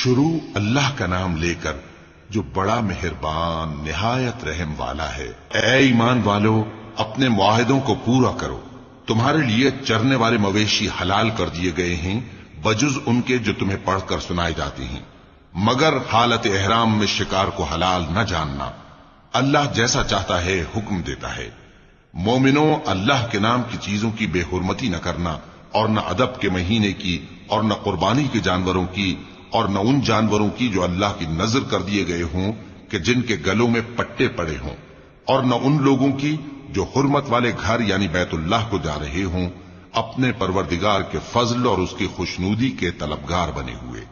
شروع اللہ کا نام لے کر جو بڑا مہربان نہایت رحم والا ہے۔ اے ایمان والو، اپنے معاہدوں کو پورا کرو۔ تمہارے لیے چرنے والے مویشی حلال کر دیے گئے ہیں بجز ان کے جو تمہیں پڑھ کر سنائے جاتے ہیں، مگر حالت احرام میں شکار کو حلال نہ جاننا۔ اللہ جیسا چاہتا ہے حکم دیتا ہے۔ مومنوں، اللہ کے نام کی چیزوں کی بے حرمتی نہ کرنا، اور نہ ادب کے مہینے کی، اور نہ قربانی کے جانوروں کی، اور نہ ان جانوروں کی جو اللہ کی نذر کر دیے گئے ہوں کہ جن کے گلوں میں پٹے پڑے ہوں، اور نہ ان لوگوں کی جو حرمت والے گھر یعنی بیت اللہ کو جا رہے ہوں اپنے پروردگار کے فضل اور اس کی خوشنودی کے طلبگار بنے ہوئے۔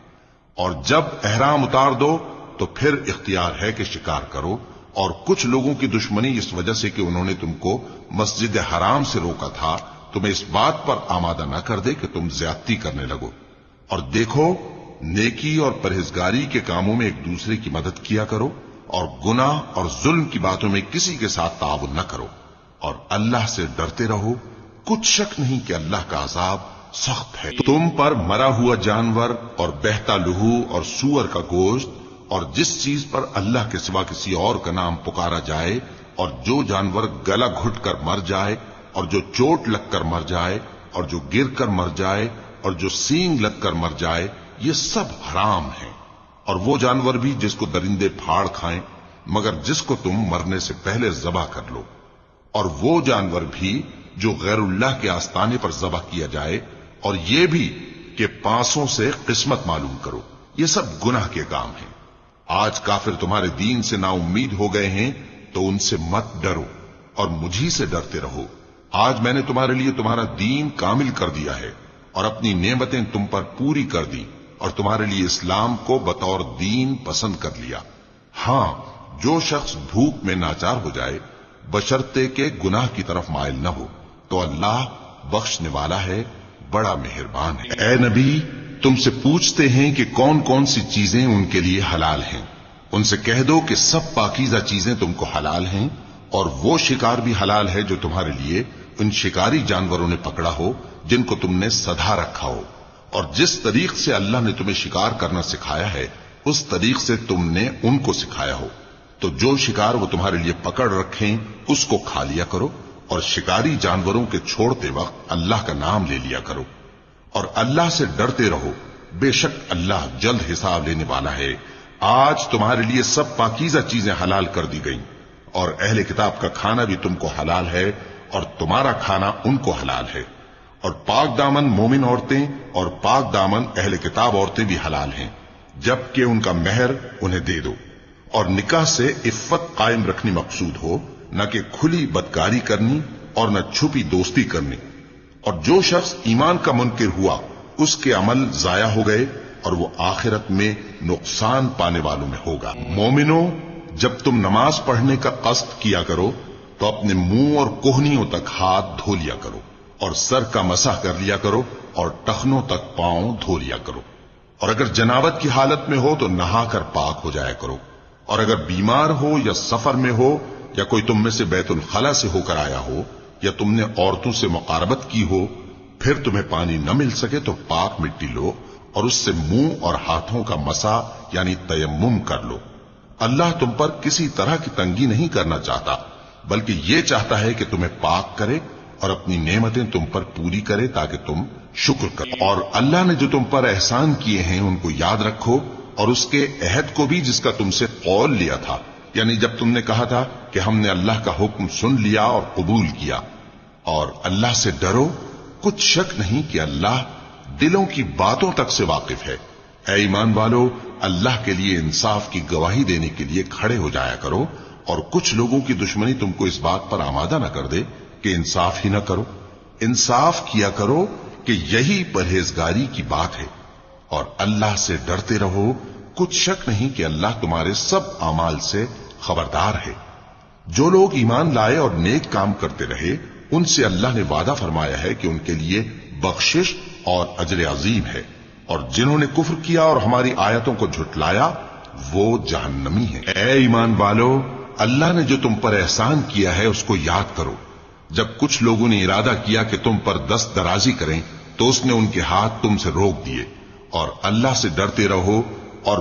اور جب احرام اتار دو تو پھر اختیار ہے کہ شکار کرو، اور کچھ لوگوں کی دشمنی اس وجہ سے کہ انہوں نے تم کو مسجد حرام سے روکا تھا تمہیں اس بات پر آمادہ نہ کر دے کہ تم زیادتی کرنے لگو۔ اور دیکھو، نیکی اور پرہیزگاری کے کاموں میں ایک دوسرے کی مدد کیا کرو، اور گناہ اور ظلم کی باتوں میں کسی کے ساتھ تعاون نہ کرو، اور اللہ سے ڈرتے رہو۔ کچھ شک نہیں کہ اللہ کا عذاب سخت ہے۔ تم پر مرا ہوا جانور اور بہتا لہو اور سور کا گوشت اور جس چیز پر اللہ کے سوا کسی اور کا نام پکارا جائے، اور جو جانور گلا گھٹ کر مر جائے، اور جو چوٹ لگ کر مر جائے، اور جو گر کر مر جائے، اور جو سینگ لگ کر مر جائے، یہ سب حرام ہیں۔ اور وہ جانور بھی جس کو درندے پھاڑ کھائیں، مگر جس کو تم مرنے سے پہلے ذبح کر لو، اور وہ جانور بھی جو غیر اللہ کے آستانے پر ذبح کیا جائے، اور یہ بھی کہ پانسوں سے قسمت معلوم کرو۔ یہ سب گناہ کے کام ہیں۔ آج کافر تمہارے دین سے نا امید ہو گئے ہیں تو ان سے مت ڈرو اور مجھی سے ڈرتے رہو۔ آج میں نے تمہارے لیے تمہارا دین کامل کر دیا ہے اور اپنی نعمتیں تم پر پوری کر دی، اور تمہارے لیے اسلام کو بطور دین پسند کر لیا۔ ہاں، جو شخص بھوک میں ناچار ہو جائے بشرطے کہ گناہ کی طرف مائل نہ ہو تو اللہ بخشنے والا ہے، بڑا مہربان ہے۔ اے نبی، تم سے پوچھتے ہیں کہ کون کون سی چیزیں ان کے لیے حلال ہیں۔ ان سے کہہ دو کہ سب پاکیزہ چیزیں تم کو حلال ہیں، اور وہ شکار بھی حلال ہے جو تمہارے لیے ان شکاری جانوروں نے پکڑا ہو جن کو تم نے سدھا رکھا ہو، اور جس طریق سے اللہ نے تمہیں شکار کرنا سکھایا ہے اس طریق سے تم نے ان کو سکھایا ہو۔ تو جو شکار وہ تمہارے لیے پکڑ رکھیں اس کو کھا لیا کرو، اور شکاری جانوروں کے چھوڑتے وقت اللہ کا نام لے لیا کرو، اور اللہ سے ڈرتے رہو، بے شک اللہ جلد حساب لینے والا ہے۔ آج تمہارے لیے سب پاکیزہ چیزیں حلال کر دی گئیں، اور اہل کتاب کا کھانا بھی تم کو حلال ہے اور تمہارا کھانا ان کو حلال ہے، اور پاک دامن مومن عورتیں اور پاک دامن اہل کتاب عورتیں بھی حلال ہیں جبکہ ان کا مہر انہیں دے دو، اور نکاح سے عفت قائم رکھنی مقصود ہو، نہ کہ کھلی بدکاری کرنی اور نہ چھپی دوستی کرنی۔ اور جو شخص ایمان کا منکر ہوا اس کے عمل ضائع ہو گئے اور وہ آخرت میں نقصان پانے والوں میں ہوگا۔ مومنوں، جب تم نماز پڑھنے کا قصد کیا کرو تو اپنے منہ اور کوہنیوں تک ہاتھ دھو لیا کرو، اور سر کا مسح کر لیا کرو، اور ٹخنوں تک پاؤں دھو لیا کرو، اور اگر جنابت کی حالت میں ہو تو نہا کر پاک ہو جایا کرو، اور اگر بیمار ہو یا سفر میں ہو یا کوئی تم میں سے بیت الخلا سے ہو کر آیا ہو یا تم نے عورتوں سے مقاربت کی ہو، پھر تمہیں پانی نہ مل سکے تو پاک مٹی لو اور اس سے منہ اور ہاتھوں کا مسح یعنی تیمم کر لو۔ اللہ تم پر کسی طرح کی تنگی نہیں کرنا چاہتا، بلکہ یہ چاہتا ہے کہ تمہیں پاک کرے اور اپنی نعمتیں تم پر پوری کرے تاکہ تم شکر کرو۔ اور اللہ نے جو تم پر احسان کیے ہیں ان کو یاد رکھو، اور اس کے عہد کو بھی جس کا تم سے قول لیا تھا، یعنی جب تم نے کہا تھا کہ ہم نے اللہ کا حکم سن لیا اور قبول کیا۔ اور اللہ سے ڈرو، کچھ شک نہیں کہ اللہ دلوں کی باتوں تک سے واقف ہے۔ اے ایمان والو، اللہ کے لیے انصاف کی گواہی دینے کے لیے کھڑے ہو جایا کرو، اور کچھ لوگوں کی دشمنی تم کو اس بات پر آمادہ نہ کر دے کہ انصاف ہی نہ کرو۔ انصاف کیا کرو کہ یہی پرہیزگاری کی بات ہے، اور اللہ سے ڈرتے رہو، کچھ شک نہیں کہ اللہ تمہارے سب اعمال سے خبردار ہے۔ جو لوگ ایمان لائے اور نیک کام کرتے رہے ان سے اللہ نے وعدہ فرمایا ہے کہ ان کے لیے بخشش اور اجر عظیم ہے، اور جنہوں نے کفر کیا اور ہماری آیتوں کو جھٹلایا وہ جہنمی ہیں۔ اے ایمان والو، اللہ نے جو تم پر احسان کیا ہے اس کو یاد کرو۔ جب کچھ لوگوں نے ارادہ کیا کہ تم پر دست درازی کریں تو اس نے ان کے ہاتھ تم سے روک دیے، اور اللہ سے ڈرتے رہو اور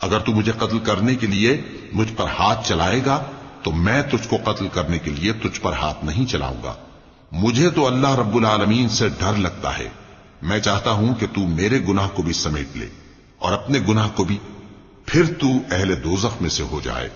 اگر تو مجھے قتل کرنے کے لیے مجھ پر ہاتھ چلائے گا تو میں تجھ کو قتل کرنے کے لیے تجھ پر ہاتھ نہیں چلاؤں گا۔ مجھے تو اللہ رب العالمین سے ڈر لگتا ہے، میں چاہتا ہوں کہ تو میرے گناہ کو بھی سمیٹ لے اور اپنے گناہ کو بھی، پھر تو اہل دوزخ میں سے ہو جائے،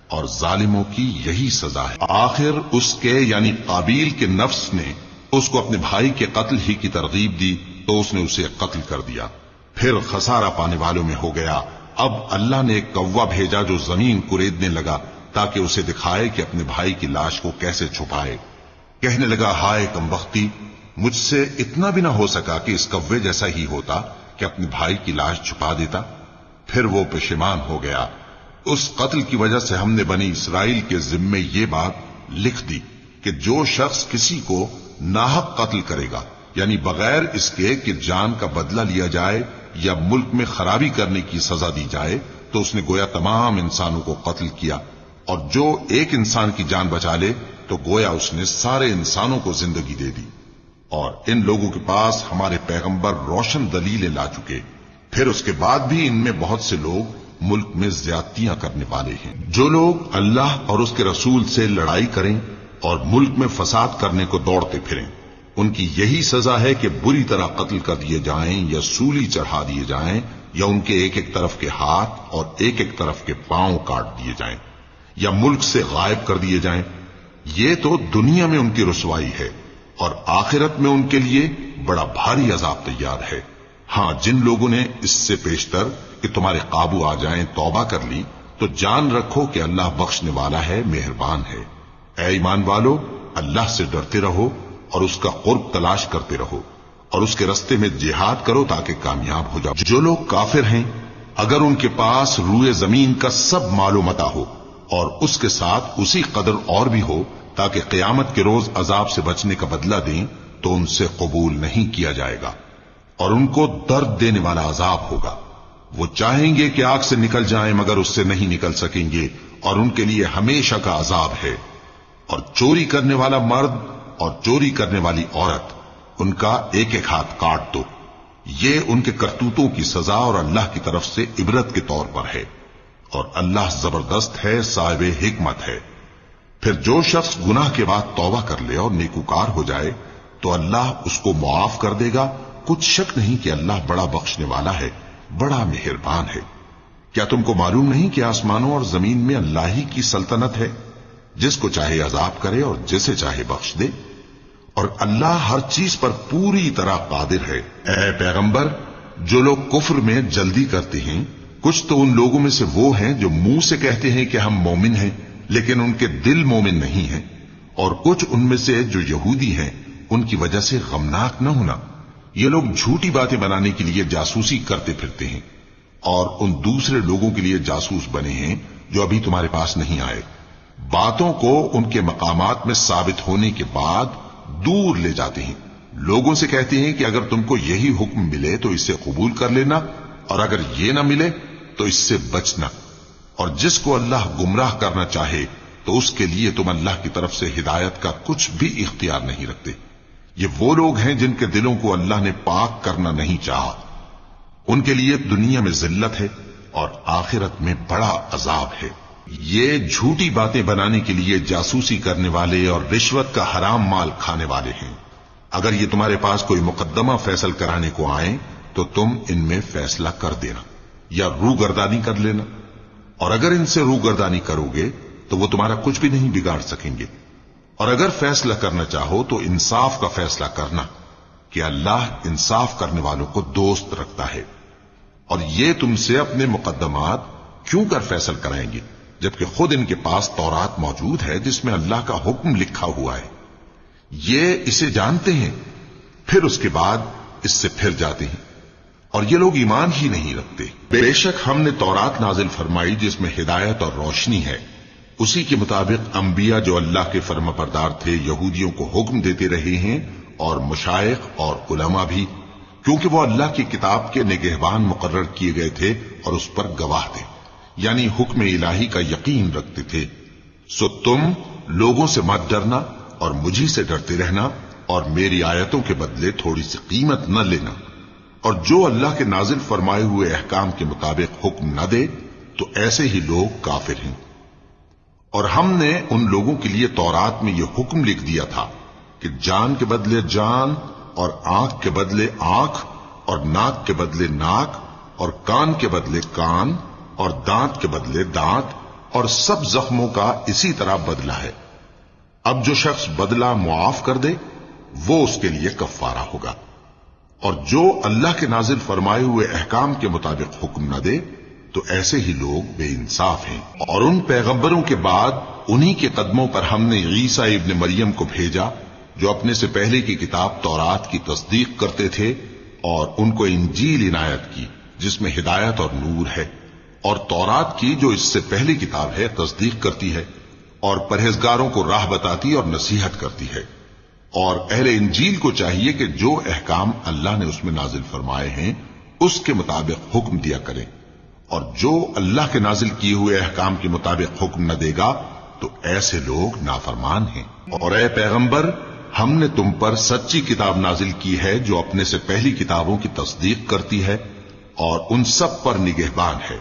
اور ظالموں کی یہی سزا ہے۔ آخر اس کے یعنی قابیل کے نفس نے اس کو اپنے بھائی کے قتل ہی کی ترغیب دی تو اس نے اسے قتل کر دیا، پھر خسارہ پانے والوں میں ہو گیا۔ اب اللہ نے ایک کوا بھیجا جو زمین کریدنے لگا تاکہ اسے دکھائے کہ اپنے بھائی کی لاش کو کیسے چھپائے۔ کہنے لگا، ہائے کم بختی، مجھ سے اتنا بھی نہ ہو سکا کہ اس کوے جیسا ہی ہوتا کہ اپنے بھائی کی لاش چھپا دیتا۔ پھر وہ پشیمان ہو گیا۔ اس قتل کی وجہ سے ہم نے بنی اسرائیل کے ذمے یہ بات لکھ دی کہ جو شخص کسی کو ناحق قتل کرے گا، یعنی بغیر اس کے کہ جان کا بدلہ لیا جائے یا ملک میں خرابی کرنے کی سزا دی جائے، تو اس نے گویا تمام انسانوں کو قتل کیا، اور جو ایک انسان کی جان بچا لے تو گویا اس نے سارے انسانوں کو زندگی دے دی۔ اور ان لوگوں کے پاس ہمارے پیغمبر روشن دلیلیں لا چکے، پھر اس کے بعد بھی ان میں بہت سے لوگ ملک میں زیادتیاں کرنے والے ہیں۔ جو لوگ اللہ اور اس کے رسول سے لڑائی کریں اور ملک میں فساد کرنے کو دوڑتے پھریں، ان کی یہی سزا ہے کہ بری طرح قتل کر دیے جائیں یا سولی چڑھا دیے جائیں، یا ان کے ایک ایک طرف کے ہاتھ اور ایک ایک طرف کے پاؤں کاٹ دیے جائیں، یا ملک سے غائب کر دیے جائیں۔ یہ تو دنیا میں ان کی رسوائی ہے، اور آخرت میں ان کے لیے بڑا بھاری عذاب تیار ہے۔ ہاں، جن لوگوں نے اس سے پیشتر کہ تمہارے قابو آ جائیں توبہ کر لی تو جان رکھو کہ اللہ بخشنے والا ہے، مہربان ہے۔ اے ایمان والو، اللہ سے ڈرتے رہو اور اس کا قرب تلاش کرتے رہو، اور اس کے رستے میں جہاد کرو تاکہ کامیاب ہو جاؤ۔ جو لوگ کافر ہیں، اگر ان کے پاس روئے زمین کا سب مال و متاع ہو اور اس کے ساتھ اسی قدر اور بھی ہو تاکہ قیامت کے روز عذاب سے بچنے کا بدلہ دیں، تو ان سے قبول نہیں کیا جائے گا، اور ان کو درد دینے والا عذاب ہوگا۔ وہ چاہیں گے کہ آگ سے نکل جائیں مگر اس سے نہیں نکل سکیں گے، اور ان کے لیے ہمیشہ کا عذاب ہے۔ اور چوری کرنے والا مرد اور چوری کرنے والی عورت، ان کا ایک ایک ہاتھ کاٹ دو، یہ ان کے کرتوتوں کی سزا اور اللہ کی طرف سے عبرت کے طور پر ہے، اور اللہ زبردست ہے، صاحب حکمت ہے۔ پھر جو شخص گناہ کے بعد توبہ کر لے اور نیکوکار ہو جائے تو اللہ اس کو معاف کر دے گا، کچھ شک نہیں کہ اللہ بڑا بخشنے والا ہے، بڑا مہربان ہے۔ کیا تم کو معلوم نہیں کہ آسمانوں اور زمین میں اللہ ہی کی سلطنت ہے، جس کو چاہے عذاب کرے اور جسے چاہے بخش دے، اور اللہ ہر چیز پر پوری طرح قادر ہے۔ اے پیغمبر، جو لوگ کفر میں جلدی کرتے ہیں، کچھ تو ان لوگوں میں سے وہ ہیں جو منہ سے کہتے ہیں کہ ہم مومن ہیں لیکن ان کے دل مومن نہیں ہیں، اور کچھ ان میں سے جو یہودی ہیں، ان کی وجہ سے غمناک نہ ہونا۔ یہ لوگ جھوٹی باتیں بنانے کے لیے جاسوسی کرتے پھرتے ہیں، اور ان دوسرے لوگوں کے لیے جاسوس بنے ہیں جو ابھی تمہارے پاس نہیں آئے، باتوں کو ان کے مقامات میں ثابت ہونے کے بعد دور لے جاتے ہیں۔ لوگوں سے کہتے ہیں کہ اگر تم کو یہی حکم ملے تو اسے قبول کر لینا، اور اگر یہ نہ ملے تو اس سے بچنا، اور جس کو اللہ گمراہ کرنا چاہے تو اس کے لیے تم اللہ کی طرف سے ہدایت کا کچھ بھی اختیار نہیں رکھتے۔ یہ وہ لوگ ہیں جن کے دلوں کو اللہ نے پاک کرنا نہیں چاہا، ان کے لیے دنیا میں ذلت ہے اور آخرت میں بڑا عذاب ہے۔ یہ جھوٹی باتیں بنانے کے لیے جاسوسی کرنے والے اور رشوت کا حرام مال کھانے والے ہیں۔ اگر یہ تمہارے پاس کوئی مقدمہ فیصل کرانے کو آئیں تو تم ان میں فیصلہ کر دینا یا روگردانی کر لینا، اور اگر ان سے روگردانی کرو گے تو وہ تمہارا کچھ بھی نہیں بگاڑ سکیں گے، اور اگر فیصلہ کرنا چاہو تو انصاف کا فیصلہ کرنا کہ اللہ انصاف کرنے والوں کو دوست رکھتا ہے۔ اور یہ تم سے اپنے مقدمات کیوں کر فیصل کرائیں گے جبکہ خود ان کے پاس تورات موجود ہے جس میں اللہ کا حکم لکھا ہوا ہے۔ یہ اسے جانتے ہیں، پھر اس کے بعد اس سے پھر جاتے ہیں، اور یہ لوگ ایمان ہی نہیں رکھتے۔ بے شک ہم نے تورات نازل فرمائی جس میں ہدایت اور روشنی ہے، اسی کے مطابق انبیاء جو اللہ کے فرما بردار تھے یہودیوں کو حکم دیتے رہے ہیں، اور مشائخ اور علماء بھی، کیونکہ وہ اللہ کی کتاب کے نگہبان مقرر کیے گئے تھے اور اس پر گواہ تھے، یعنی حکم الہی کا یقین رکھتے تھے۔ سو تم لوگوں سے مت ڈرنا اور مجھی سے ڈرتے رہنا، اور میری آیتوں کے بدلے تھوڑی سی قیمت نہ لینا، اور جو اللہ کے نازل فرمائے ہوئے احکام کے مطابق حکم نہ دے تو ایسے ہی لوگ کافر ہیں۔ اور ہم نے ان لوگوں کے لیے تورات میں یہ حکم لکھ دیا تھا کہ جان کے بدلے جان، اور آنکھ کے بدلے آنکھ، اور ناک کے بدلے ناک، اور کان کے بدلے کان، اور دانت کے بدلے دانت، اور سب زخموں کا اسی طرح بدلہ ہے۔ اب جو شخص بدلہ معاف کر دے وہ اس کے لیے کفارہ ہوگا، اور جو اللہ کے نازل فرمائے ہوئے احکام کے مطابق حکم نہ دے تو ایسے ہی لوگ بے انصاف ہیں۔ اور ان پیغمبروں کے بعد انہی کے قدموں پر ہم نے عیسیٰ ابن مریم کو بھیجا جو اپنے سے پہلے کی کتاب تورات کی تصدیق کرتے تھے، اور ان کو انجیل عنایت کی جس میں ہدایت اور نور ہے، اور تورات کی جو اس سے پہلی کتاب ہے تصدیق کرتی ہے، اور پرہیزگاروں کو راہ بتاتی اور نصیحت کرتی ہے۔ اور اہل انجیل کو چاہیے کہ جو احکام اللہ نے اس میں نازل فرمائے ہیں اس کے مطابق حکم دیا کریں، اور جو اللہ کے نازل کیے ہوئے احکام کے مطابق حکم نہ دے گا تو ایسے لوگ نافرمان ہیں۔ اور اے پیغمبر، ہم نے تم پر سچی کتاب نازل کی ہے جو اپنے سے پہلی کتابوں کی تصدیق کرتی ہے اور ان سب پر نگہبان ہے،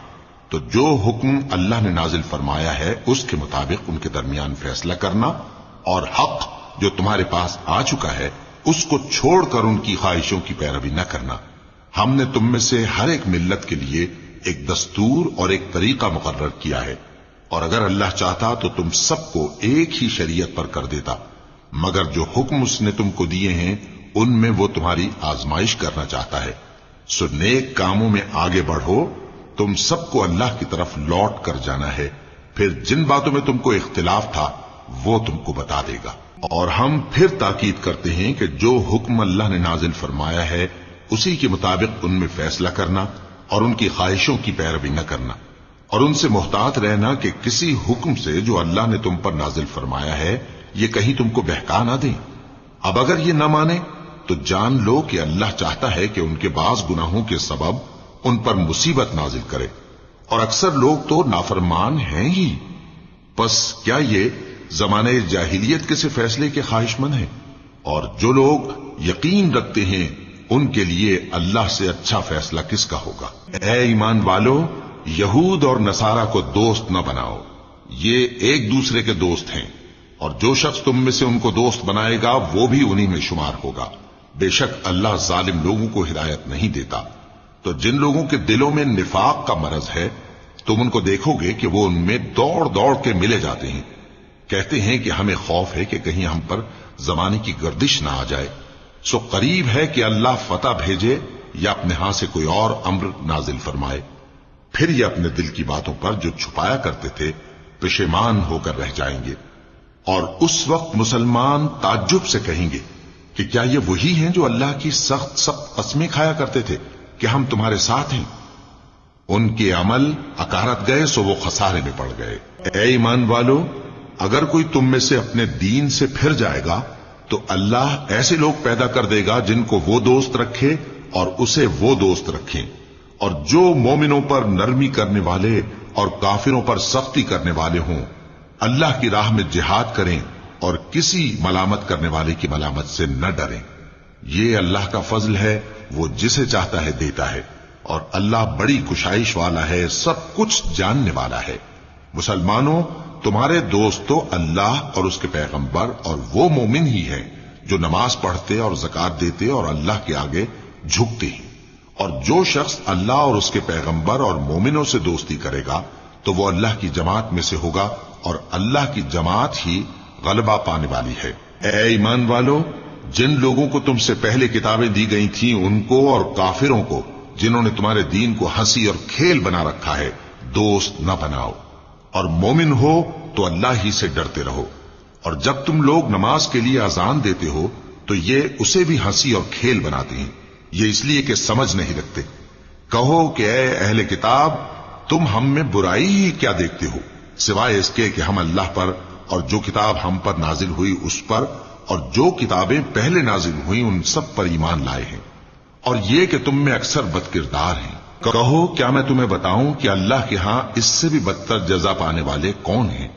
تو جو حکم اللہ نے نازل فرمایا ہے اس کے مطابق ان کے درمیان فیصلہ کرنا، اور حق جو تمہارے پاس آ چکا ہے اس کو چھوڑ کر ان کی خواہشوں کی پیروی نہ کرنا۔ ہم نے تم میں سے ہر ایک ملت کے لیے ایک دستور اور ایک طریقہ مقرر کیا ہے، اور اگر اللہ چاہتا تو تم سب کو ایک ہی شریعت پر کر دیتا، مگر جو حکم اس نے تم کو دیے ہیں ان میں وہ تمہاری آزمائش کرنا چاہتا ہے۔ سو نیک کاموں میں آگے بڑھو، تم سب کو اللہ کی طرف لوٹ کر جانا ہے، پھر جن باتوں میں تم کو اختلاف تھا وہ تم کو بتا دے گا۔ اور ہم پھر تاکید کرتے ہیں کہ جو حکم اللہ نے نازل فرمایا ہے اسی کے مطابق ان میں فیصلہ کرنا، اور ان کی خواہشوں کی پیروی نہ کرنا، اور ان سے محتاط رہنا کہ کسی حکم سے جو اللہ نے تم پر نازل فرمایا ہے یہ کہیں تم کو بہکا نہ دیں۔ اب اگر یہ نہ مانے تو جان لو کہ اللہ چاہتا ہے کہ ان کے بعض گناہوں کے سبب ان پر مصیبت نازل کرے، اور اکثر لوگ تو نافرمان ہیں ہی۔ پس کیا یہ زمانے جاہلیت کے سے فیصلے کے خواہش مند ہیں؟ اور جو لوگ یقین رکھتے ہیں ان کے لیے اللہ سے اچھا فیصلہ کس کا ہوگا؟ اے ایمان والو، یہود اور نصارہ کو دوست نہ بناؤ، یہ ایک دوسرے کے دوست ہیں، اور جو شخص تم میں سے ان کو دوست بنائے گا وہ بھی انہی میں شمار ہوگا۔ بے شک اللہ ظالم لوگوں کو ہدایت نہیں دیتا۔ تو جن لوگوں کے دلوں میں نفاق کا مرض ہے تم ان کو دیکھو گے کہ وہ ان میں دوڑ دوڑ کے ملے جاتے ہیں، کہتے ہیں کہ ہمیں خوف ہے کہ کہیں ہم پر زمانے کی گردش نہ آ جائے۔ سو قریب ہے کہ اللہ فتح بھیجے یا اپنے ہاں سے کوئی اور امر نازل فرمائے، پھر یہ اپنے دل کی باتوں پر جو چھپایا کرتے تھے پشیمان ہو کر رہ جائیں گے۔ اور اس وقت مسلمان تعجب سے کہیں گے کہ کیا یہ وہی ہیں جو اللہ کی سخت سخت قسمیں کھایا کرتے تھے کہ ہم تمہارے ساتھ ہیں؟ ان کے عمل اکارت گئے سو وہ خسارے میں پڑ گئے۔ اے ایمان والو، اگر کوئی تم میں سے اپنے دین سے پھر جائے گا تو اللہ ایسے لوگ پیدا کر دے گا جن کو وہ دوست رکھے اور اسے وہ دوست رکھیں، اور جو مومنوں پر نرمی کرنے والے اور کافروں پر سختی کرنے والے ہوں، اللہ کی راہ میں جہاد کریں اور کسی ملامت کرنے والے کی ملامت سے نہ ڈریں۔ یہ اللہ کا فضل ہے، وہ جسے چاہتا ہے دیتا ہے، اور اللہ بڑی کشائش والا ہے، سب کچھ جاننے والا ہے۔ مسلمانوں، تمہارے دوست تو اللہ اور اس کے پیغمبر اور وہ مومن ہی ہیں جو نماز پڑھتے اور زکات دیتے اور اللہ کے آگے جھکتے ہیں۔ اور جو شخص اللہ اور اس کے پیغمبر اور مومنوں سے دوستی کرے گا تو وہ اللہ کی جماعت میں سے ہوگا، اور اللہ کی جماعت ہی غلبہ پانے والی ہے۔ اے ایمان والو، جن لوگوں کو تم سے پہلے کتابیں دی گئی تھیں ان کو اور کافروں کو جنہوں نے تمہارے دین کو ہنسی اور کھیل بنا رکھا ہے دوست نہ بناؤ، اور مومن ہو تو اللہ ہی سے ڈرتے رہو۔ اور جب تم لوگ نماز کے لیے اذان دیتے ہو تو یہ اسے بھی ہنسی اور کھیل بناتے ہیں، یہ اس لیے کہ سمجھ نہیں رکھتے۔ کہو کہ اے اہل کتاب، تم ہم میں برائی ہی کیا دیکھتے ہو، سوائے اس کے کہ ہم اللہ پر اور جو کتاب ہم پر نازل ہوئی اس پر اور جو کتابیں پہلے نازل ہوئی ان سب پر ایمان لائے ہیں، اور یہ کہ تم میں اکثر بد کردار ہیں۔ کہو کیا میں تمہیں بتاؤں کہ اللہ کے ہاں اس سے بھی بدتر جزا پانے والے کون ہیں؟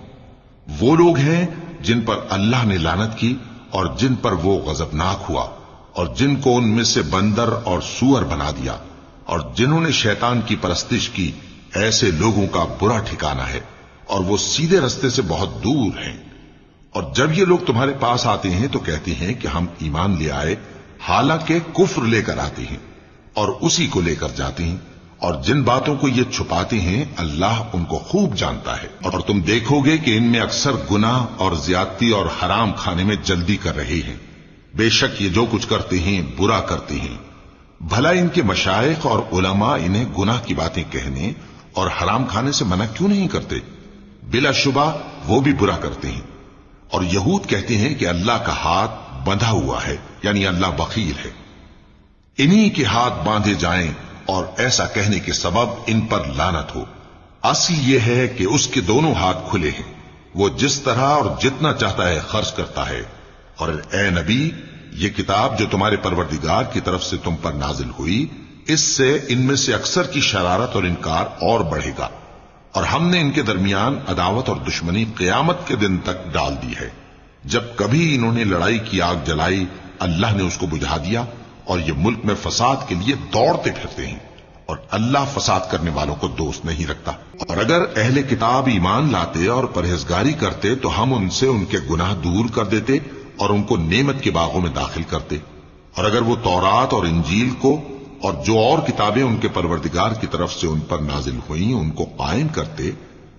وہ لوگ ہیں جن پر اللہ نے لعنت کی اور جن پر وہ غضبناک ہوا، اور جن کو ان میں سے بندر اور سور بنا دیا، اور جنہوں نے شیطان کی پرستش کی ایسے لوگوں کا برا ٹھکانہ ہے اور وہ سیدھے رستے سے بہت دور ہیں۔ اور جب یہ لوگ تمہارے پاس آتے ہیں تو کہتے ہیں کہ ہم ایمان لے آئے، حالانکہ کفر لے کر آتے ہیں اور اسی کو لے کر جاتے ہیں، اور جن باتوں کو یہ چھپاتے ہیں اللہ ان کو خوب جانتا ہے۔ اور تم دیکھو گے کہ ان میں اکثر گناہ اور زیادتی اور حرام کھانے میں جلدی کر رہے ہیں، بے شک یہ جو کچھ کرتے ہیں برا کرتے ہیں۔ بھلا ان کے مشائخ اور علماء انہیں گناہ کی باتیں کہنے اور حرام کھانے سے منع کیوں نہیں کرتے؟ بلا شبہ وہ بھی برا کرتے ہیں۔ اور یہود کہتے ہیں کہ اللہ کا ہاتھ بندھا ہوا ہے، یعنی اللہ بخیل ہے، انہی کے ہاتھ باندھے جائیں، اور ایسا کہنے کے سبب ان پر لعنت ہو۔ اصل یہ ہے کہ اس کے دونوں ہاتھ کھلے ہیں، وہ جس طرح اور جتنا چاہتا ہے خرچ کرتا ہے۔ اور اے نبی، یہ کتاب جو تمہارے پروردگار کی طرف سے تم پر نازل ہوئی، اس سے ان میں سے اکثر کی شرارت اور انکار اور بڑھے گا، اور ہم نے ان کے درمیان عداوت اور دشمنی قیامت کے دن تک ڈال دی ہے۔ جب کبھی انہوں نے لڑائی کی آگ جلائی، اللہ نے اس کو بجھا دیا، اور یہ ملک میں فساد کے لیے دوڑتے پھرتے ہیں، اور اللہ فساد کرنے والوں کو دوست نہیں رکھتا۔ اور اگر اہل کتاب ایمان لاتے اور پرہیزگاری کرتے تو ہم ان سے ان کے گناہ دور کر دیتے اور ان کو نعمت کے باغوں میں داخل کرتے۔ اور اگر وہ تورات اور انجیل کو اور جو اور کتابیں ان کے پروردگار کی طرف سے ان پر نازل ہوئیں ان کو قائم کرتے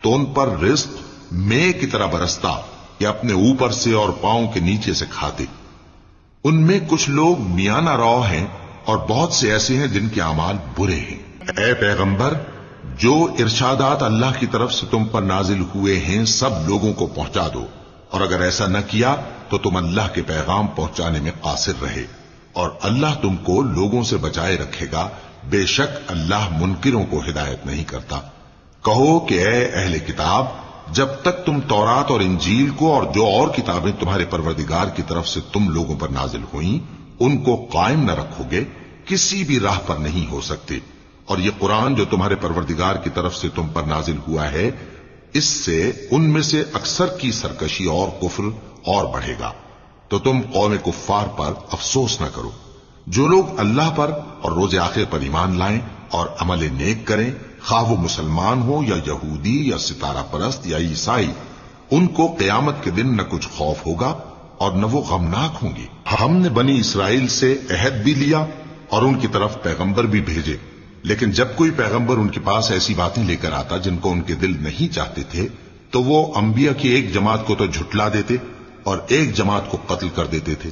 تو ان پر رزق مے کی طرح برستا یا اپنے اوپر سے اور پاؤں کے نیچے سے کھاتے۔ ان میں کچھ لوگ میانہ رو ہیں اور بہت سے ایسے ہیں جن کے اعمال برے ہیں۔ اے پیغمبر، جو ارشادات اللہ کی طرف سے تم پر نازل ہوئے ہیں سب لوگوں کو پہنچا دو، اور اگر ایسا نہ کیا تو تم اللہ کے پیغام پہنچانے میں قاصر رہے، اور اللہ تم کو لوگوں سے بچائے رکھے گا، بے شک اللہ منکروں کو ہدایت نہیں کرتا۔ کہو کہ اے اہل کتاب، جب تک تم تورات اور انجیل کو اور جو اور کتابیں تمہارے پروردگار کی طرف سے تم لوگوں پر نازل ہوئیں ان کو قائم نہ رکھو گے، کسی بھی راہ پر نہیں ہو سکتے۔ اور یہ قرآن جو تمہارے پروردگار کی طرف سے تم پر نازل ہوا ہے، اس سے ان میں سے اکثر کی سرکشی اور کفر اور بڑھے گا، تو تم قوم کفار پر افسوس نہ کرو۔ جو لوگ اللہ پر اور روز آخر پر ایمان لائیں اور عمل نیک کریں، خواہ وہ مسلمان ہو یا یہودی یا ستارہ پرست یا عیسائی، ان کو قیامت کے دن نہ کچھ خوف ہوگا اور نہ وہ غمناک ہوں گے۔ ہم نے بنی اسرائیل سے عہد بھی لیا اور ان کی طرف پیغمبر بھی بھیجے، لیکن جب کوئی پیغمبر ان کے پاس ایسی باتیں لے کر آتا جن کو ان کے دل نہیں چاہتے تھے تو وہ انبیاء کی ایک جماعت کو تو جھٹلا دیتے اور ایک جماعت کو قتل کر دیتے تھے،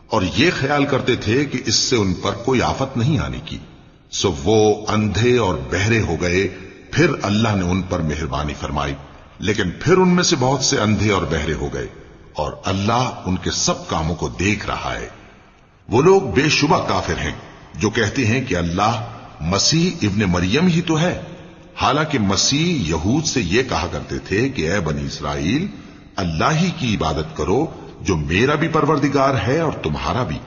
اور یہ خیال کرتے تھے کہ اس سے ان پر کوئی آفت نہیں آنے کی، سو وہ اندھے اور بہرے ہو گئے۔ پھر اللہ نے ان پر مہربانی فرمائی، لیکن پھر ان میں سے بہت سے اندھے اور بہرے ہو گئے، اور اللہ ان کے سب کاموں کو دیکھ رہا ہے۔ وہ لوگ بے شبہ کافر ہیں جو کہتے ہیں کہ اللہ مسیح ابن مریم ہی تو ہے، حالانکہ مسیح یہود سے یہ کہا کرتے تھے کہ اے بنی اسرائیل، اللہ ہی کی عبادت کرو جو میرا بھی پروردگار ہے اور تمہارا بھی،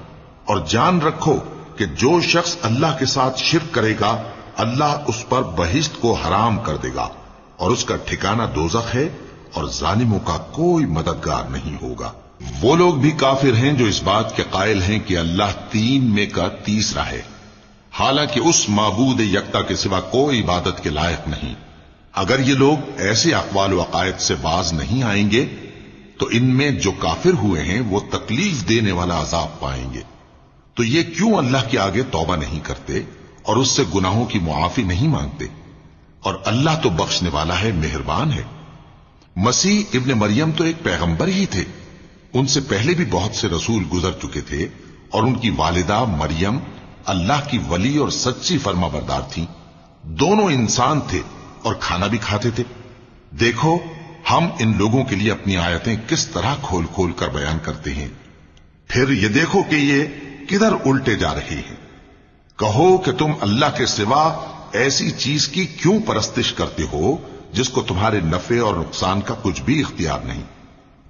اور جان رکھو کہ جو شخص اللہ کے ساتھ شرک کرے گا اللہ اس پر بہشت کو حرام کر دے گا، اور اس کا ٹھکانہ دوزخ ہے، اور ظالموں کا کوئی مددگار نہیں ہوگا۔ وہ لوگ بھی کافر ہیں جو اس بات کے قائل ہیں کہ اللہ تین میں کا تیسرا ہے، حالانکہ اس معبود یکتا کے سوا کوئی عبادت کے لائق نہیں۔ اگر یہ لوگ ایسے اقوال و عقائد سے باز نہیں آئیں گے تو ان میں جو کافر ہوئے ہیں وہ تکلیف دینے والا عذاب پائیں گے۔ تو یہ کیوں اللہ کے آگے توبہ نہیں کرتے اور اس سے گناہوں کی معافی نہیں مانگتے؟ اور اللہ تو بخشنے والا ہے، مہربان ہے۔ مسیح ابن مریم تو ایک پیغمبر ہی تھے، ان سے پہلے بھی بہت سے رسول گزر چکے تھے، اور ان کی والدہ مریم اللہ کی ولی اور سچی فرما بردار تھیں۔ دونوں انسان تھے اور کھانا بھی کھاتے تھے۔ دیکھو ہم ان لوگوں کے لیے اپنی آیتیں کس طرح کھول کھول کر بیان کرتے ہیں، پھر یہ دیکھو کہ یہ کدھر الٹے جا رہے ہیں۔ کہو کہ تم اللہ کے سوا ایسی چیز کی کیوں پرستش کرتے ہو جس کو تمہارے نفع اور نقصان کا کچھ بھی اختیار نہیں،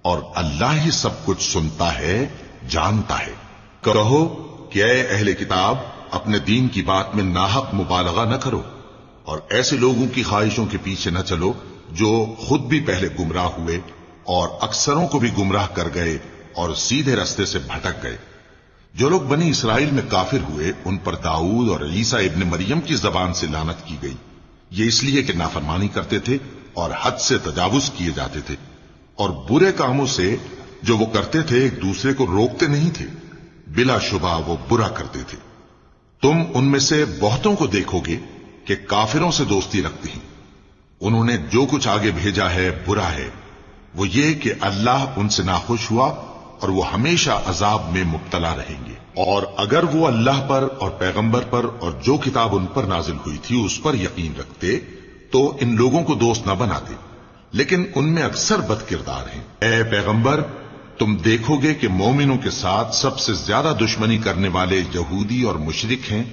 اور اللہ ہی سب کچھ سنتا ہے، جانتا ہے۔ کہو کہ اے اہل کتاب، اپنے دین کی بات میں ناحق مبالغہ نہ کرو، اور ایسے لوگوں کی خواہشوں کے پیچھے نہ چلو جو خود بھی پہلے گمراہ ہوئے اور اکثروں کو بھی گمراہ کر گئے اور سیدھے رستے سے بھٹک گئے۔ جو لوگ بنی اسرائیل میں کافر ہوئے ان پر داؤد اور عیسیٰ ابن مریم کی زبان سے لعنت کی گئی۔ یہ اس لیے کہ نافرمانی کرتے تھے اور حد سے تجاوز کیے جاتے تھے، اور برے کاموں سے جو وہ کرتے تھے ایک دوسرے کو روکتے نہیں تھے، بلا شبہ وہ برا کرتے تھے۔ تم ان میں سے بہتوں کو دیکھو گے کہ کافروں سے دوستی رکھتے ہیں، انہوں نے جو کچھ آگے بھیجا ہے برا ہے، وہ یہ کہ اللہ ان سے ناخوش ہوا اور وہ ہمیشہ عذاب میں مبتلا رہیں گے۔ اور اگر وہ اللہ پر اور پیغمبر پر اور جو کتاب ان پر نازل ہوئی تھی اس پر یقین رکھتے تو ان لوگوں کو دوست نہ بناتے، لیکن ان میں اکثر بد کردار ہیں۔ اے پیغمبر، تم دیکھو گے کہ مومنوں کے ساتھ سب سے زیادہ دشمنی کرنے والے یہودی اور مشرک ہیں،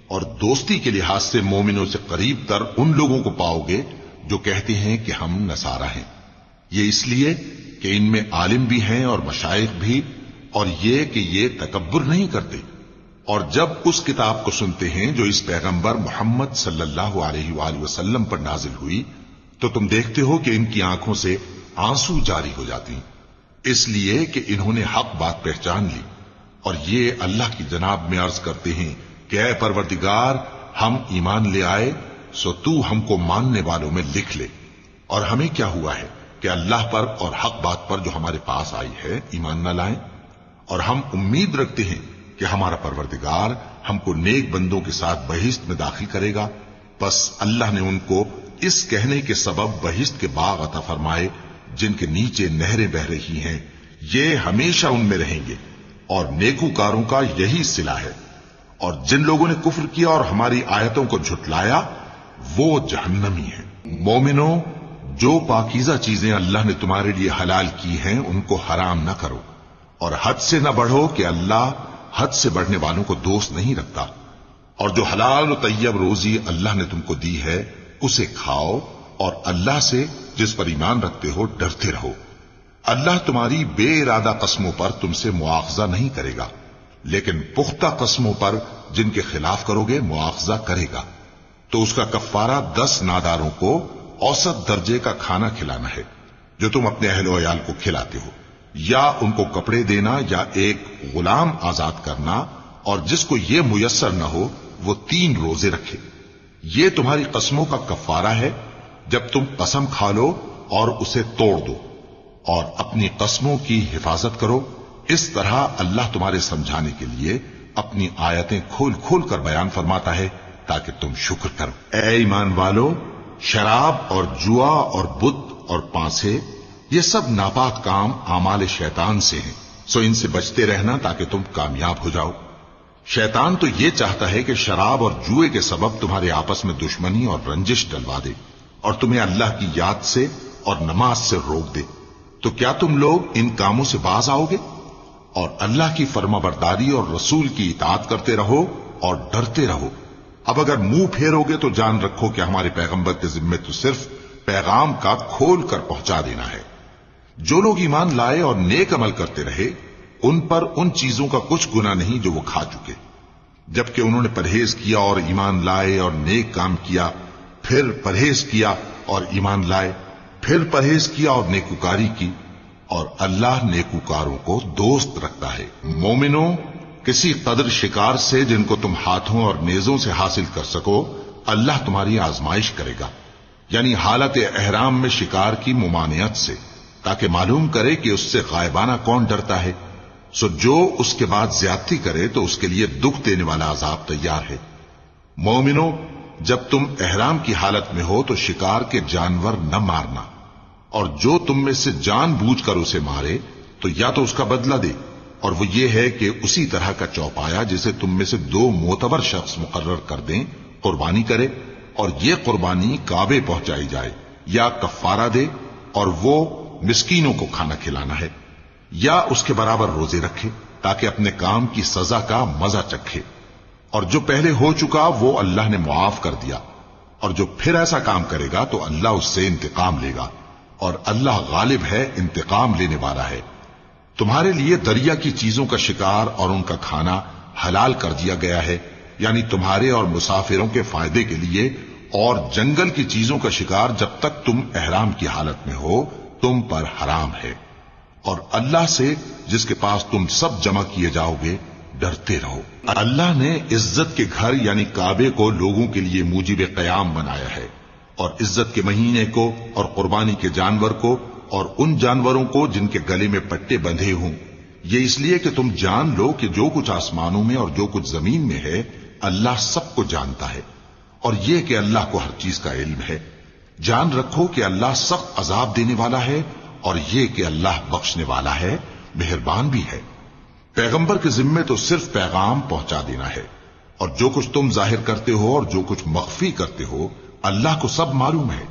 اور دوستی کے لحاظ سے مومنوں سے قریب تر ان لوگوں کو پاؤ گے جو کہتے ہیں کہ ہم نصارہ ہیں۔ یہ اس لیے کہ ان میں عالم بھی ہیں اور مشائخ بھی، اور یہ کہ یہ تکبر نہیں کرتے۔ اور جب اس کتاب کو سنتے ہیں جو اس پیغمبر محمد صلی اللہ علیہ وآلہ وسلم پر نازل ہوئی تو تم دیکھتے ہو کہ ان کی آنکھوں سے آنسو جاری ہو جاتی ہیں، اس لیے کہ انہوں نے حق بات پہچان لی، اور یہ اللہ کی جناب میں عرض کرتے ہیں کہ اے پروردگار، ہم ایمان لے آئے سو تو ہم کو ماننے والوں میں لکھ لے۔ اور ہمیں کیا ہوا ہے کہ اللہ پر اور حق بات پر جو ہمارے پاس آئی ہے ایمان نہ لائیں، اور ہم امید رکھتے ہیں کہ ہمارا پروردگار ہم کو نیک بندوں کے ساتھ بہشت میں داخل کرے گا۔ پس اللہ نے ان کو اس کہنے کے سبب بہشت کے باغ عطا فرمائے جن کے نیچے نہریں بہ رہی ہیں، یہ ہمیشہ ان میں رہیں گے، اور نیکوکاروں کا یہی صلہ ہے۔ اور جن لوگوں نے کفر کیا اور ہماری آیتوں کو جھٹلایا وہ جہنمی ہیں۔ مومنوں، جو پاکیزہ چیزیں اللہ نے تمہارے لیے حلال کی ہیں ان کو حرام نہ کرو، اور حد سے نہ بڑھو کہ اللہ حد سے بڑھنے والوں کو دوست نہیں رکھتا، اور جو حلال و طیب روزی اللہ نے تم کو دی ہے اسے کھاؤ، اور اللہ سے جس پر ایمان رکھتے ہو ڈرتے رہو۔ اللہ تمہاری بے ارادہ قسموں پر تم سے مواخذہ نہیں کرے گا، لیکن پختہ قسموں پر جن کے خلاف کرو گے مواخذہ کرے گا۔ تو اس کا کفارہ 10 ناداروں کو اوسط درجے کا کھانا کھلانا ہے جو تم اپنے اہل و عیال کو کھلاتے ہو، یا ان کو کپڑے دینا یا ایک غلام آزاد کرنا، اور جس کو یہ میسر نہ ہو وہ 3 روزے رکھے۔ یہ تمہاری قسموں کا کفارہ ہے جب تم قسم کھا لو اور اسے توڑ دو، اور اپنی قسموں کی حفاظت کرو۔ اس طرح اللہ تمہارے سمجھانے کے لیے اپنی آیتیں کھول کھول کر بیان فرماتا ہے تاکہ تم شکر کرو۔ اے ایمان والو، شراب اور جوا اور بت اور پانسے یہ سب ناپاک کام اعمال شیطان سے ہیں، سو ان سے بچتے رہنا تاکہ تم کامیاب ہو جاؤ۔ شیطان تو یہ چاہتا ہے کہ شراب اور جوئے کے سبب تمہارے آپس میں دشمنی اور رنجش ڈلوا دے، اور تمہیں اللہ کی یاد سے اور نماز سے روک دے۔ تو کیا تم لوگ ان کاموں سے باز آؤ گے؟ اور اللہ کی فرما برداری اور رسول کی اطاعت کرتے رہو اور ڈرتے رہو۔ اب اگر منہ پھیرو گے تو جان رکھو کہ ہمارے پیغمبر کے ذمے تو صرف پیغام کا کھول کر پہنچا دینا ہے۔ جو لوگ ایمان لائے اور نیک عمل کرتے رہے ان پر ان چیزوں کا کچھ گناہ نہیں جو وہ کھا چکے، جبکہ انہوں نے پرہیز کیا اور ایمان لائے اور نیک کام کیا، پھر پرہیز کیا اور ایمان لائے، پھر پرہیز کیا اور نیکوکاری کی، اور اللہ نیکوکاروں کو دوست رکھتا ہے۔ مومنوں، کسی قدر شکار سے جن کو تم ہاتھوں اور نیزوں سے حاصل کر سکو اللہ تمہاری آزمائش کرے گا، یعنی حالت احرام میں شکار کی ممانعت سے، تاکہ معلوم کرے کہ اس سے غائبانہ کون ڈرتا ہے۔ سو جو اس کے بعد زیادتی کرے تو اس کے لیے دکھ دینے والا عذاب تیار ہے۔ مومنوں، جب تم احرام کی حالت میں ہو تو شکار کے جانور نہ مارنا، اور جو تم میں سے جان بوجھ کر اسے مارے تو یا تو اس کا بدلہ دے، اور وہ یہ ہے کہ اسی طرح کا چوپایا جسے تم میں سے 2 معتبر شخص مقرر کر دیں قربانی کرے، اور یہ قربانی کعبے پہنچائی جائے، یا کفارہ دے اور وہ مسکینوں کو کھانا کھلانا ہے، یا اس کے برابر روزے رکھے تاکہ اپنے کام کی سزا کا مزہ چکھے۔ اور جو پہلے ہو چکا وہ اللہ نے معاف کر دیا، اور جو پھر ایسا کام کرے گا تو اللہ اس سے انتقام لے گا، اور اللہ غالب ہے، انتقام لینے والا ہے۔ تمہارے لیے دریا کی چیزوں کا شکار اور ان کا کھانا حلال کر دیا گیا ہے، یعنی تمہارے اور مسافروں کے فائدے کے لیے، اور جنگل کی چیزوں کا شکار جب تک تم احرام کی حالت میں ہو تم پر حرام ہے۔ اور اللہ سے جس کے پاس تم سب جمع کیے جاؤ گے ڈرتے رہو۔ اللہ نے عزت کے گھر یعنی کعبے کو لوگوں کے لیے موجب قیام بنایا ہے، اور عزت کے مہینے کو اور قربانی کے جانور کو اور ان جانوروں کو جن کے گلے میں پٹے بندھے ہوں، یہ اس لیے کہ تم جان لو کہ جو کچھ آسمانوں میں اور جو کچھ زمین میں ہے اللہ سب کو جانتا ہے، اور یہ کہ اللہ کو ہر چیز کا علم ہے۔ جان رکھو کہ اللہ سخت عذاب دینے والا ہے، اور یہ کہ اللہ بخشنے والا ہے، مہربان بھی ہے۔ پیغمبر کے ذمے تو صرف پیغام پہنچا دینا ہے، اور جو کچھ تم ظاہر کرتے ہو اور جو کچھ مخفی کرتے ہو اللہ کو سب معلوم ہے۔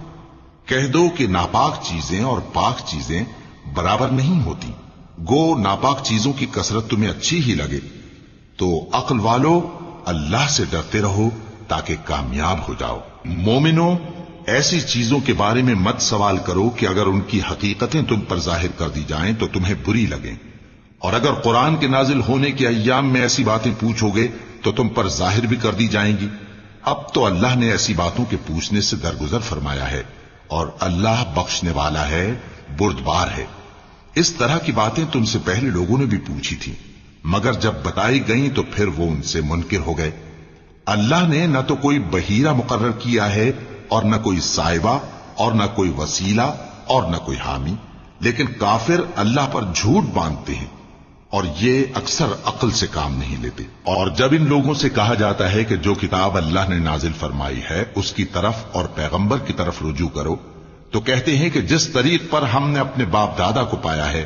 کہہ دو کہ ناپاک چیزیں اور پاک چیزیں برابر نہیں ہوتی، گو ناپاک چیزوں کی کثرت تمہیں اچھی ہی لگے، تو عقل والو اللہ سے ڈرتے رہو تاکہ کامیاب ہو جاؤ۔ مومنو، ایسی چیزوں کے بارے میں مت سوال کرو کہ اگر ان کی حقیقتیں تم پر ظاہر کر دی جائیں تو تمہیں بری لگیں، اور اگر قرآن کے نازل ہونے کے ایام میں ایسی باتیں پوچھو گے تو تم پر ظاہر بھی کر دی جائیں گی۔ اب تو اللہ نے ایسی باتوں کے پوچھنے سے درگزر فرمایا ہے، اور اللہ بخشنے والا ہے، بردبار ہے۔ اس طرح کی باتیں تم سے پہلے لوگوں نے بھی پوچھی تھی، مگر جب بتائی گئیں تو پھر وہ ان سے منکر ہو گئے۔ اللہ نے نہ تو کوئی بحیرہ مقرر کیا ہے اور نہ کوئی سائبہ اور نہ کوئی وسیلہ اور نہ کوئی حامی، لیکن کافر اللہ پر جھوٹ باندھتے ہیں اور یہ اکثر عقل سے کام نہیں لیتے۔ اور جب ان لوگوں سے کہا جاتا ہے کہ جو کتاب اللہ نے نازل فرمائی ہے اس کی طرف اور پیغمبر کی طرف رجوع کرو، تو کہتے ہیں کہ جس طریق پر ہم نے اپنے باپ دادا کو پایا ہے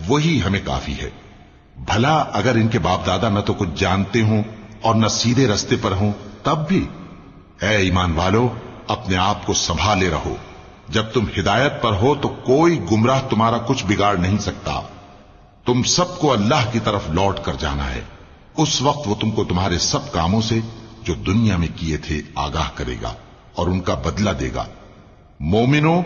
وہی ہمیں کافی ہے۔ بھلا اگر ان کے باپ دادا نہ تو کچھ جانتے ہوں اور نہ سیدھے رستے پر ہوں تب بھی؟ اے ایمان والو، اپنے آپ کو سنبھالے رہو، جب تم ہدایت پر ہو تو کوئی گمراہ تمہارا کچھ بگاڑ نہیں سکتا۔ تم سب کو اللہ کی طرف لوٹ کر جانا ہے، اس وقت وہ تم کو تمہارے سب کاموں سے جو دنیا میں کیے تھے آگاہ کرے گا اور ان کا بدلہ دے گا۔ مومنو،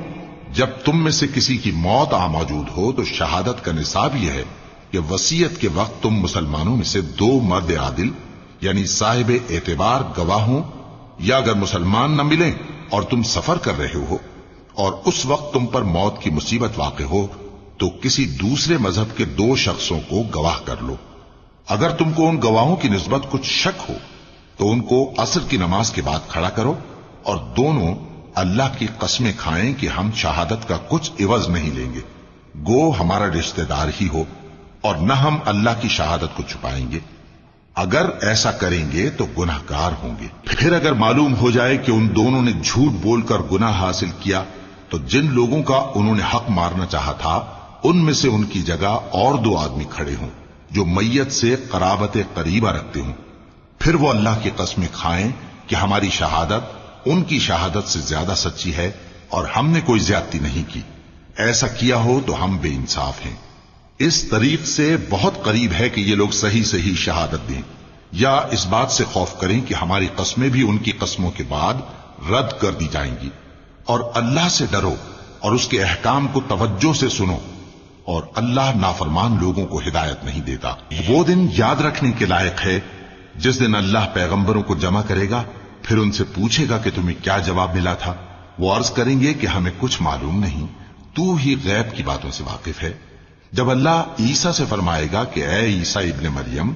جب تم میں سے کسی کی موت آ موجود ہو تو شہادت کا نصاب یہ ہے کہ وصیت کے وقت تم مسلمانوں میں سے 2 مرد عادل یعنی صاحب اعتبار گواہ ہوں، یا اگر مسلمان نہ ملیں اور تم سفر کر رہے ہو اور اس وقت تم پر موت کی مصیبت واقع ہو تو کسی دوسرے مذہب کے 2 شخصوں کو گواہ کر لو۔ اگر تم کو ان گواہوں کی نسبت کچھ شک ہو تو ان کو عصر کی نماز کے بعد کھڑا کرو اور دونوں اللہ کی قسمیں کھائیں کہ ہم شہادت کا کچھ عوض نہیں لیں گے، گو ہمارا رشتہ دار ہی ہو، اور نہ ہم اللہ کی شہادت کو چھپائیں گے۔ اگر ایسا کریں گے تو گناہ گار ہوں گے۔ پھر اگر معلوم ہو جائے کہ ان دونوں نے جھوٹ بول کر گناہ حاصل کیا تو جن لوگوں کا انہوں نے حق مارنا چاہا تھا ان میں سے ان کی جگہ اور 2 آدمی کھڑے ہوں جو میت سے قرابت قریبہ رکھتے ہوں، پھر وہ اللہ کی قسمیں کھائیں کہ ہماری شہادت ان کی شہادت سے زیادہ سچی ہے اور ہم نے کوئی زیادتی نہیں کی۔ ایسا کیا ہو تو ہم بے انصاف ہیں۔ اس طریق سے بہت قریب ہے کہ یہ لوگ صحیح شہادت دیں، یا اس بات سے خوف کریں کہ ہماری قسمیں بھی ان کی قسموں کے بعد رد کر دی جائیں گی۔ اور اللہ سے ڈرو اور اس کے احکام کو توجہ سے سنو، اور اللہ نافرمان لوگوں کو ہدایت نہیں دیتا۔ وہ دن یاد رکھنے کے لائق ہے جس دن اللہ پیغمبروں کو جمع کرے گا، پھر ان سے پوچھے گا کہ تمہیں کیا جواب ملا تھا۔ وہ عرض کریں گے کہ ہمیں کچھ معلوم نہیں، تو ہی غیب کی باتوں سے واقف ہے۔ جب اللہ عیسیٰ سے فرمائے گا کہ اے عیسیٰ ابن مریم،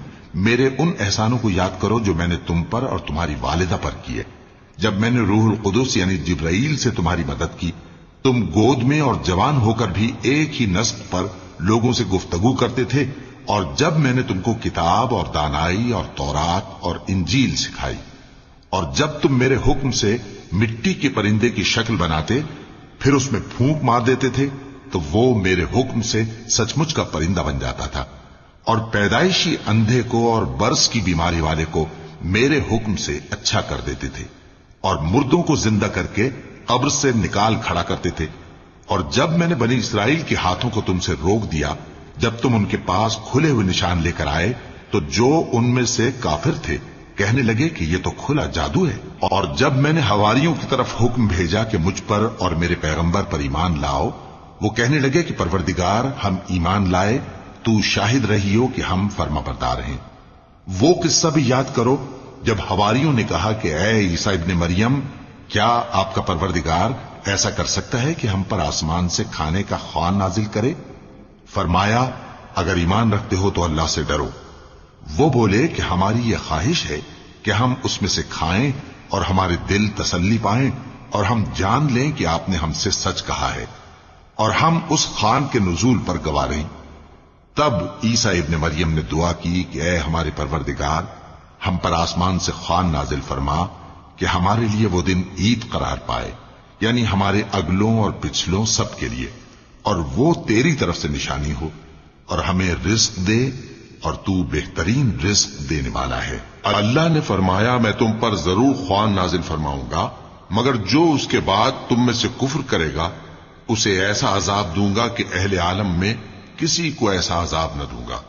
میرے ان احسانوں کو یاد کرو جو میں نے تم پر اور تمہاری والدہ پر کیے، جب میں نے روح القدس یعنی جبرائیل سے تمہاری مدد کی، تم گود میں اور جوان ہو کر بھی ایک ہی نسق پر لوگوں سے گفتگو کرتے تھے، اور جب میں نے تم کو کتاب اور دانائی اور تورات اور انجیل سکھائی، اور جب تم میرے حکم سے مٹی کے پرندے کی شکل بناتے پھر اس میں پھونک مار دیتے تھے تو وہ میرے حکم سے سچ مچ کا پرندہ بن جاتا تھا، اور پیدائشی اندھے کو اور برس کی بیماری والے کو میرے حکم سے اچھا کر دیتے تھے، اور مردوں کو زندہ کر کے قبر سے نکال کھڑا کرتے تھے۔ اور جب میں نے بنی اسرائیل کے ہاتھوں کو تم سے روک دیا جب تم ان کے پاس کھلے ہوئے نشان لے کر آئے تو جو ان میں سے کافر تھے کہنے لگے کہ یہ تو کھلا جادو ہے۔ اور جب میں نے حواریوں کی طرف حکم بھیجا کہ مجھ پر اور میرے پیغمبر پر ایمان لاؤ، وہ کہنے لگے کہ پروردگار ہم ایمان لائے، تو شاہد رہی ہو کہ ہم فرما بردار ہیں۔ وہ قصہ بھی یاد کرو جب حواریوں نے کہا کہ اے عیسیٰ ابن مریم، کیا آپ کا پروردگار ایسا کر سکتا ہے کہ ہم پر آسمان سے کھانے کا خوان نازل کرے؟ فرمایا اگر ایمان رکھتے ہو تو اللہ سے ڈرو۔ وہ بولے کہ ہماری یہ خواہش ہے کہ ہم اس میں سے کھائیں اور ہمارے دل تسلی پائیں اور ہم جان لیں کہ آپ نے ہم سے سچ کہا ہے اور ہم اس خان کے نزول پر گواہ رہیں۔ تب عیسیٰ ابن مریم نے دعا کی کہ اے ہمارے پروردگار، ہم پر آسمان سے خوان نازل فرما کہ ہمارے لیے وہ دن عید قرار پائے، یعنی ہمارے اگلوں اور پچھلوں سب کے لیے، اور وہ تیری طرف سے نشانی ہو، اور ہمیں رزق دے اور تو بہترین رزق دینے والا ہے۔ اللہ نے فرمایا میں تم پر ضرور خوان نازل فرماؤں گا، مگر جو اس کے بعد تم میں سے کفر کرے گا اسے ایسا عذاب دوں گا کہ اہل عالم میں کسی کو ایسا عذاب نہ دوں گا۔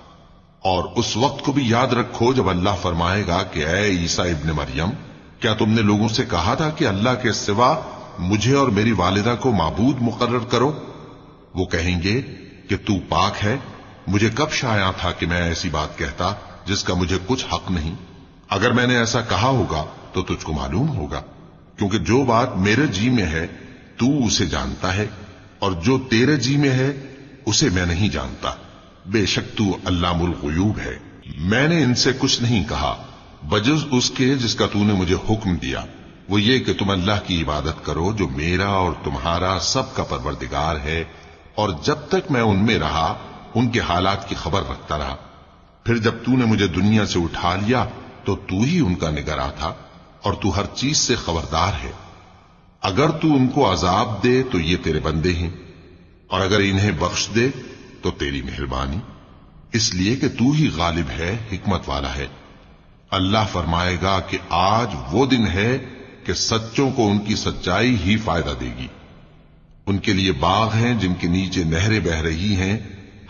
اور اس وقت کو بھی یاد رکھو جب اللہ فرمائے گا کہ اے عیسیٰ ابن مریم، کیا تم نے لوگوں سے کہا تھا کہ اللہ کے سوا مجھے اور میری والدہ کو معبود مقرر کرو؟ وہ کہیں گے کہ تو پاک ہے، مجھے کب شایع تھا کہ میں ایسی بات کہتا جس کا مجھے کچھ حق نہیں۔ اگر میں نے ایسا کہا ہوگا تو تجھ کو معلوم ہوگا، کیونکہ جو بات میرے جی میں ہے تو اسے جانتا ہے، اور جو تیرے جی میں ہے اسے میں نہیں جانتا۔ بے شک تو علام الغیوب ہے۔ میں نے ان سے کچھ نہیں کہا بجز اس کے جس کا تو نے مجھے حکم دیا، وہ یہ کہ تم اللہ کی عبادت کرو جو میرا اور تمہارا سب کا پروردگار ہے، اور جب تک میں ان میں رہا ان کے حالات کی خبر رکھتا رہا۔ پھر جب تو نے مجھے دنیا سے اٹھا لیا تو تو ہی ان کا نگراں تھا، اور تو ہر چیز سے خبردار ہے۔ اگر تو ان کو عذاب دے تو یہ تیرے بندے ہیں، اور اگر انہیں بخش دے تو تیری مہربانی، اس لیے کہ تو ہی غالب ہے، حکمت والا ہے۔ اللہ فرمائے گا کہ آج وہ دن ہے کہ سچوں کو ان کی سچائی ہی فائدہ دے گی۔ ان کے لیے باغ ہیں جن کے نیچے نہریں بہ رہی ہیں،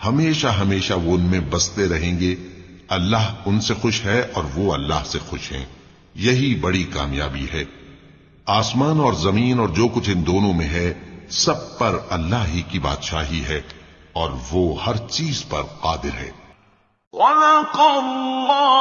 ہمیشہ ہمیشہ وہ ان میں بستے رہیں گے۔ اللہ ان سے خوش ہے اور وہ اللہ سے خوش ہیں، یہی بڑی کامیابی ہے۔ آسمان اور زمین اور جو کچھ ان دونوں میں ہے سب پر اللہ ہی کی بادشاہی ہے، اور وہ ہر چیز پر قادر ہے۔ وَذَكَرَ اللَّهُ